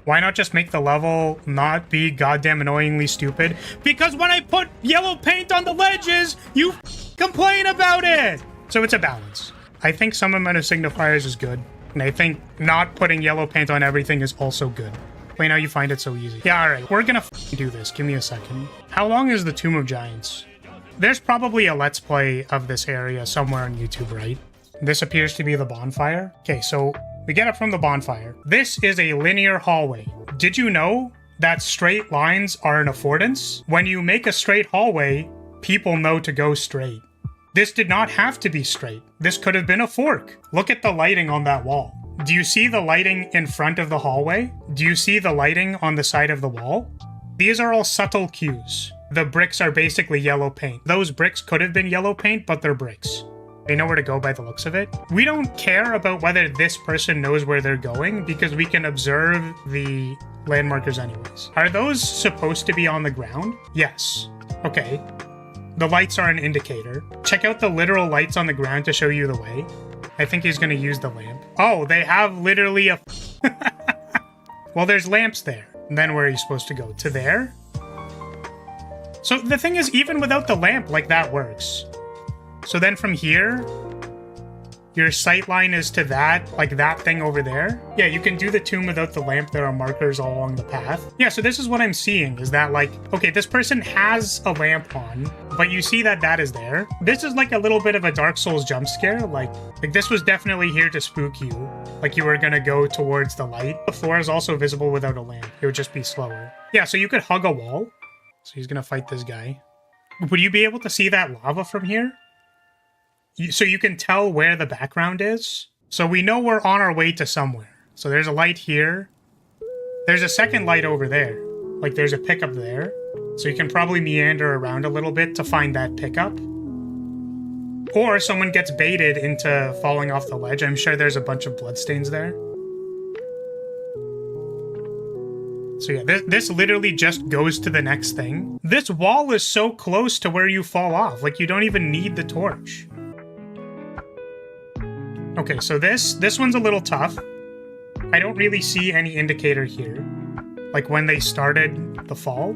Why not just make the level not be goddamn annoyingly stupid? Because when I put yellow paint on the ledges, you complain about it! So it's a balance. I think some amount of signifiers is good. And I think not putting yellow paint on everything is also good. Wait, now you find it so easy. Yeah, alright. We're gonna do this. Give me a second. How long is the Tomb of Giants? There's probably a Let's Play of this area somewhere on YouTube, right? This appears to be the bonfire. Okay, so we get up from the bonfire. This is a linear hallway. Did you know that straight lines are an affordance? When you make a straight hallway, people know to go straight. This did not have to be straight. This could have been a fork. Look at the lighting on that wall. Do you see the lighting in front of the hallway? Do you see the lighting on the side of the wall? These are all subtle cues. The bricks are basically yellow paint. Those bricks could have been yellow paint, but they're bricks. They know where to go by the looks of it. We don't care about whether this person knows where they're going because we can observe the landmarkers anyways. Are those supposed to be on the ground? Yes. Okay. The lights are an indicator. Check out the literal lights on the ground to show you the way. I think he's going to use the lamp. Oh, they have literally a... Well, there's lamps there. And then where are you supposed to go? To there? So the thing is, even without the lamp, like, that works. So then from here, your sight line is to that, like that thing over there. Yeah, you can do the tomb without the lamp. There are markers all along the path. Yeah, so this is what I'm seeing, is that like, okay, this person has a lamp on, but you see that that is there. This is like a little bit of a Dark Souls jump scare. Like this was definitely here to spook you. Like you were gonna go towards the light. The floor is also visible without a lamp. It would just be slower. Yeah, so you could hug a wall. So he's gonna fight this guy. Would you be able to see that lava from here? So you can tell where the background is. So we know we're on our way to somewhere. So there's a light here. There's a second light over there. Like there's a pickup there. So you can probably meander around a little bit to find that pickup. Or someone gets baited into falling off the ledge. I'm sure there's a bunch of bloodstains there. So yeah, this literally just goes to the next thing. This wall is so close to where you fall off. Like you don't even need the torch. Okay, so this one's a little tough. I don't really see any indicator here. Like when they started the fall.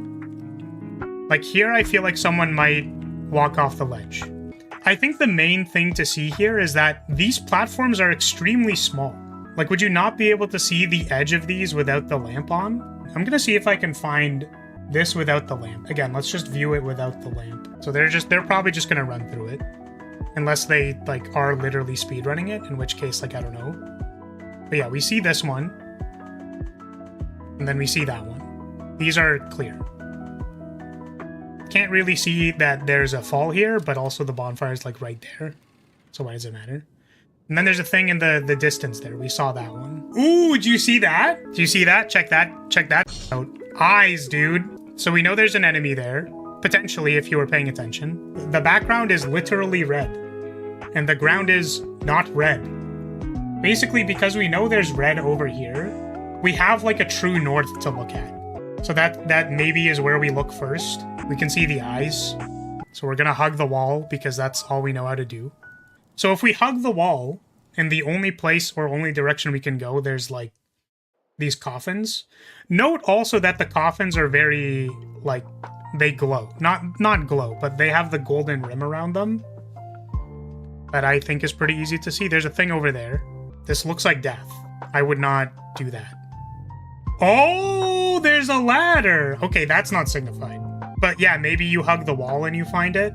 Like here, I feel like someone might walk off the ledge. I think the main thing to see here is that these platforms are extremely small. Like, would you not be able to see the edge of these without the lamp on? I'm gonna see if I can find this without the lamp. Again, let's just view it without the lamp. So they're probably just gonna run through it. Unless they, like, are literally speedrunning it, in which case, like, I don't know. But yeah, we see this one. And then we see that one. These are clear. Can't really see that there's a fall here, but also the bonfire is, like, right there. So why does it matter? And then there's a thing in the distance there. We saw that one. Ooh, do you see that? Do you see that? Check that out. Eyes, dude. So we know there's an enemy there. Potentially, if you were paying attention. The background is literally red. And the ground is not red. Basically, because we know there's red over here, we have like a true north to look at. So that maybe is where we look first. We can see the eyes. So we're gonna hug the wall because that's all we know how to do. So if we hug the wall, and the only place or only direction we can go, there's like these coffins. Note also that the coffins are very, like, they glow. Not glow, but they have the golden rim around them. That I think is pretty easy to see. There's a thing over there. This looks like death. I would not do that. Oh, there's a ladder. Okay, that's not signified. But yeah, maybe you hug the wall and you find it.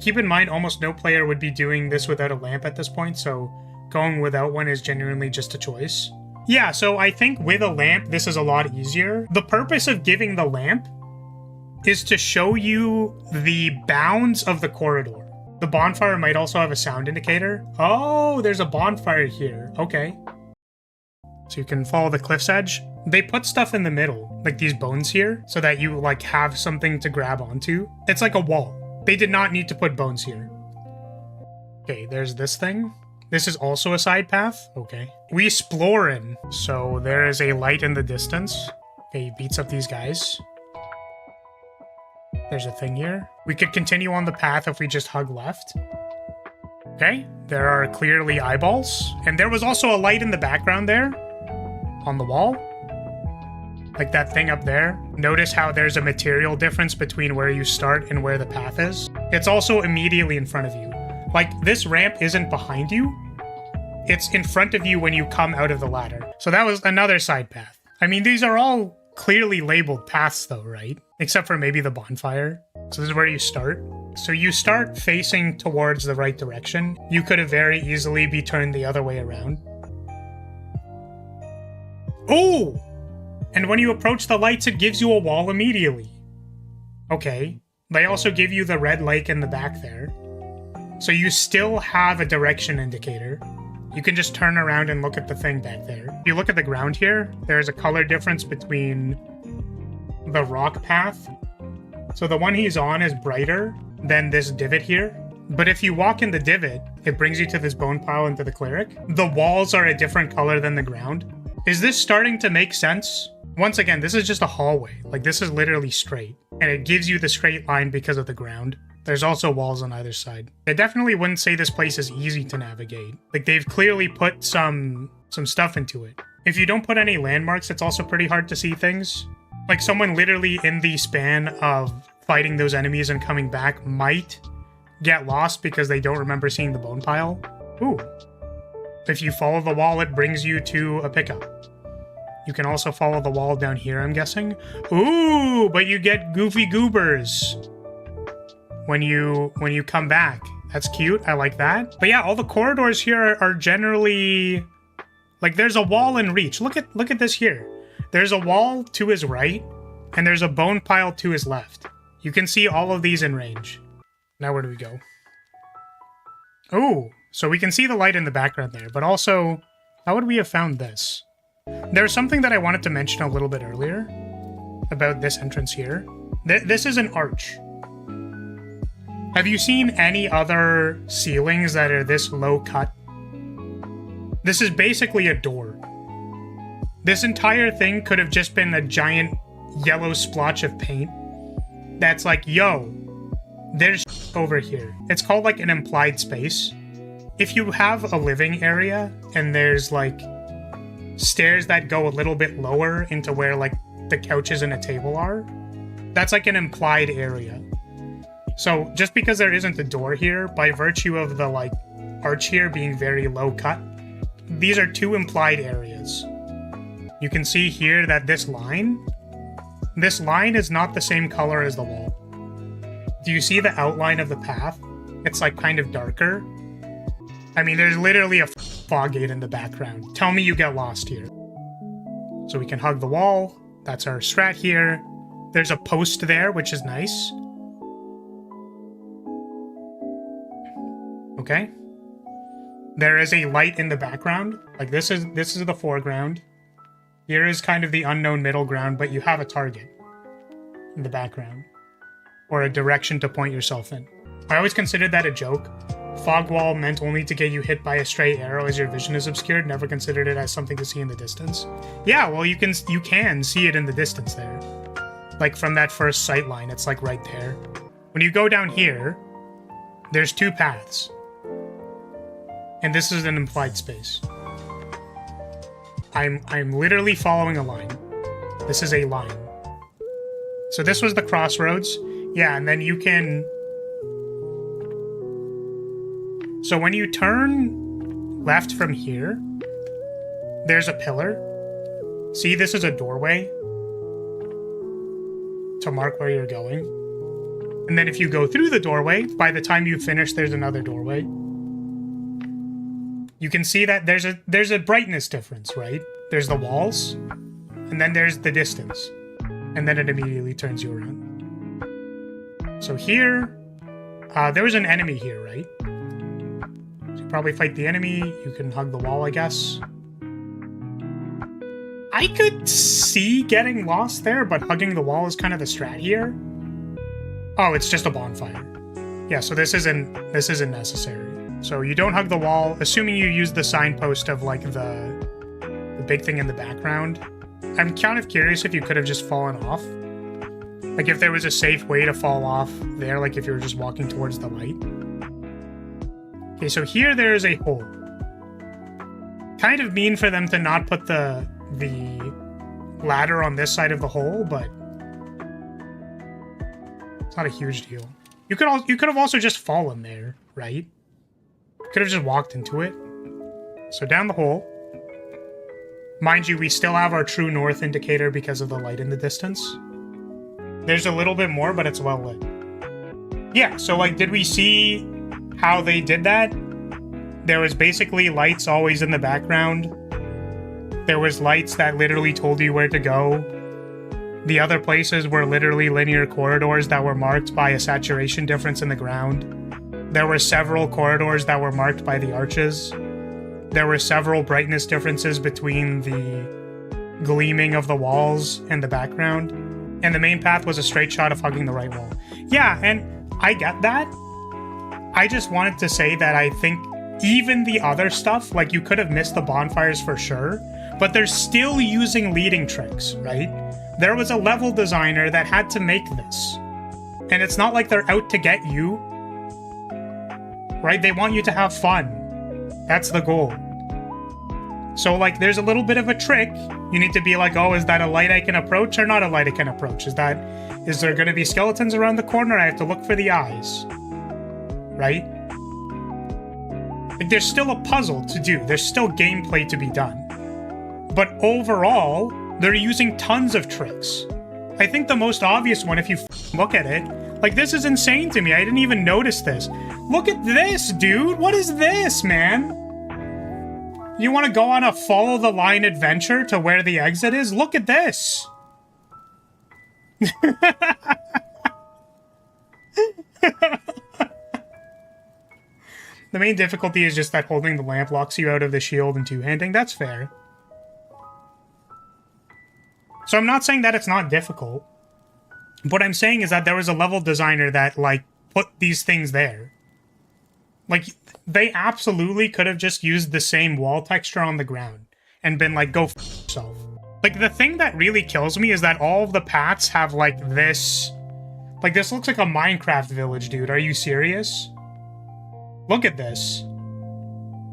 Keep in mind, almost no player would be doing this without a lamp at this point, so going without one is genuinely just a choice. Yeah, so I think with a lamp, this is a lot easier. The purpose of giving the lamp is to show you the bounds of the corridor. The bonfire might also have a sound indicator. Oh, there's a bonfire here. Okay. So you can follow the cliff's edge. They put stuff in the middle, like these bones here, so that you like have something to grab onto. It's like a wall. They did not need to put bones here. Okay, there's this thing. This is also a side path. Okay. We exploring. So there is a light in the distance. Okay, he beats up these guys. There's a thing here. We could continue on the path if we just hug left. Okay, there are clearly eyeballs. And there was also a light in the background there. On the wall. like that thing up there. Notice how there's a material difference between where you start and where the path is. It's also immediately in front of you. Like, this ramp isn't behind you. It's in front of you when you come out of the ladder. So that was another side path. I mean, these are all clearly labeled paths though, right? Except for maybe the bonfire. So this is where you start. So you start facing towards the right direction. You could have very easily be turned the other way around. Oh! And when you approach the lights, it gives you a wall immediately. Okay. They also give you the red lake in the back there. So you still have a direction indicator. You can just turn around and look at the thing back there. If you look at the ground here, there's a color difference between the rock path. So the one he's on is brighter than this divot here. But if you walk in the divot, it brings you to this bone pile and to the cleric. The walls are a different color than the ground. Is this starting to make sense? Once again, this is just a hallway. Like, this is literally straight. And it gives you the straight line because of the ground. There's also walls on either side. I definitely wouldn't say this place is easy to navigate. Like, they've clearly put some stuff into it. If you don't put any landmarks, it's also pretty hard to see things. Like, someone literally in the span of fighting those enemies and coming back might get lost because they don't remember seeing the bone pile. Ooh. If you follow the wall, it brings you to a pickup. You can also follow the wall down here, I'm guessing. Ooh, but you get goofy goobers when you come back. That's cute. I like that. But yeah, all the corridors here are generally like, there's a wall in reach. Look at this here. There's a wall to his right, and there's a bone pile to his left. You can see all of these in range. Now where do we go? Oh, so we can see the light in the background there, but also, how would we have found this? There's something that I wanted to mention a little bit earlier about this entrance here. This is an arch. Have you seen any other ceilings that are this low cut? This is basically a door. This entire thing could have just been a giant yellow splotch of paint that's like, yo, there's over here. It's called like an implied space. If you have a living area and there's like stairs that go a little bit lower into where like the couches and a table are, that's like an implied area. So just because there isn't a door here, by virtue of the like arch here being very low cut, these are two implied areas. You can see here that this line is not the same color as the wall. Do you see the outline of the path? It's like kind of darker. I mean, there's literally a fog gate in the background. Tell me you get lost here. So we can hug the wall. That's our strat here. There's a post there, which is nice. Okay. There is a light in the background. Like this is the foreground. Here is kind of the unknown middle ground, but you have a target in the background. Or a direction to point yourself in. I always considered that a joke. Fog wall meant only to get you hit by a stray arrow as your vision is obscured. Never considered it as something to see in the distance. Yeah, well, you can see it in the distance there. Like from that first sight line, it's like right there. When you go down here, there's two paths. And this is an implied space. I'm literally following a line. This is a line. So this was the crossroads. Yeah, and then you can... So when you turn left from here, there's a pillar. See, this is a doorway to mark where you're going. And then if you go through the doorway, by the time you finish, there's another doorway. You can see that there's a brightness difference, right? There's the walls, and then there's the distance. And then it immediately turns you around. So here, there was an enemy here, right? So you probably fight the enemy. You can hug the wall, I guess. I could see getting lost there, but hugging the wall is kind of the strat here. Oh, it's just a bonfire. Yeah, so this isn't necessary. So you don't hug the wall, assuming you use the signpost of like the big thing in the background. I'm kind of curious if you could have just fallen off. Like if there was a safe way to fall off there, like if you were just walking towards the light. Okay, so here there is a hole. Kind of mean for them to not put the ladder on this side of the hole, but it's not a huge deal. You could have also just fallen there, right? Could have just walked into it. So down the hole. Mind you, we still have our true north indicator because of the light in the distance. There's a little bit more, but it's well lit. Yeah, so like, did we see how they did that? There was basically lights always in the background. There was lights that literally told you where to go. The other places were literally linear corridors that were marked by a saturation difference in the ground. There were several corridors that were marked by the arches. There were several brightness differences between the gleaming of the walls and the background. And the main path was a straight shot of hugging the right wall. Yeah, and I get that. I just wanted to say that I think even the other stuff, like you could have missed the bonfires for sure, but they're still using leading tricks, right? There was a level designer that had to make this. And it's not like they're out to get you, right? They want you to have fun. That's the goal. So, like, there's a little bit of a trick. You need to be like, oh, is that a light I can approach or not a light I can approach? Is there going to be skeletons around the corner? I have to look for the eyes. Right? Like, there's still a puzzle to do. There's still gameplay to be done. But overall, they're using tons of tricks. I think the most obvious one, if you look at it, like, this is insane to me. I didn't even notice this. Look at this, dude. What is this, man? You want to go on a follow the line adventure to where the exit is? Look at this. The main difficulty is just that holding the lamp locks you out of the shield and two-handing. That's fair. So I'm not saying that it's not difficult. What I'm saying is that there was a level designer that, like, put these things there. Like, they absolutely could have just used the same wall texture on the ground and been like, go f yourself. Like, the thing that really kills me is that all of the paths have, like, this... Like, this looks like a Minecraft village, dude. Are you serious? Look at this.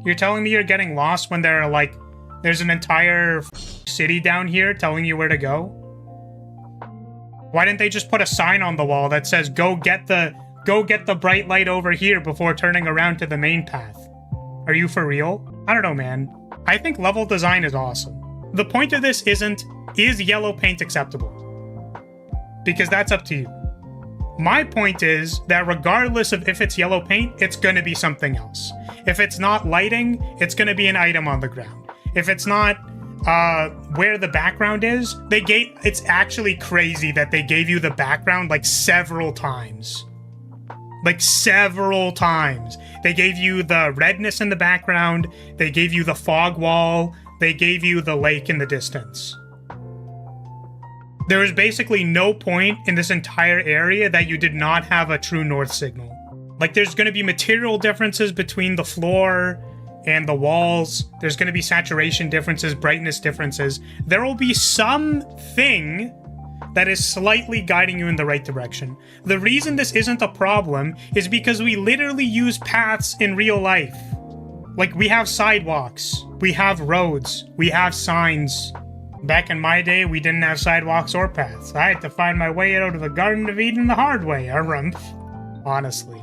You're telling me you're getting lost when there are, like, there's an entire city down here telling you where to go? Why didn't they just put a sign on the wall that says, go get the bright light over here before turning around to the main path? Are you for real? I don't know, man. I think level design is awesome. The point of this isn't, is yellow paint acceptable? Because that's up to you. My point is that regardless of if it's yellow paint, it's gonna be something else. If it's not lighting, it's gonna be an item on the ground. If it's not where the background is, it's actually crazy that they gave you the background like several times. Like several times. They gave you the redness in the background, they gave you the fog wall, they gave you the lake in the distance. There was basically no point in this entire area that you did not have a true north signal. Like, there's going to be material differences between the floor and the walls. There's going to be saturation differences, brightness differences. There will be something that is slightly guiding you in the right direction. The reason this isn't a problem is because we literally use paths in real life. Like, we have sidewalks, we have roads, we have signs. Back in my day, we didn't have sidewalks or paths. I had to find my way out of the Garden of Eden the hard way, honestly.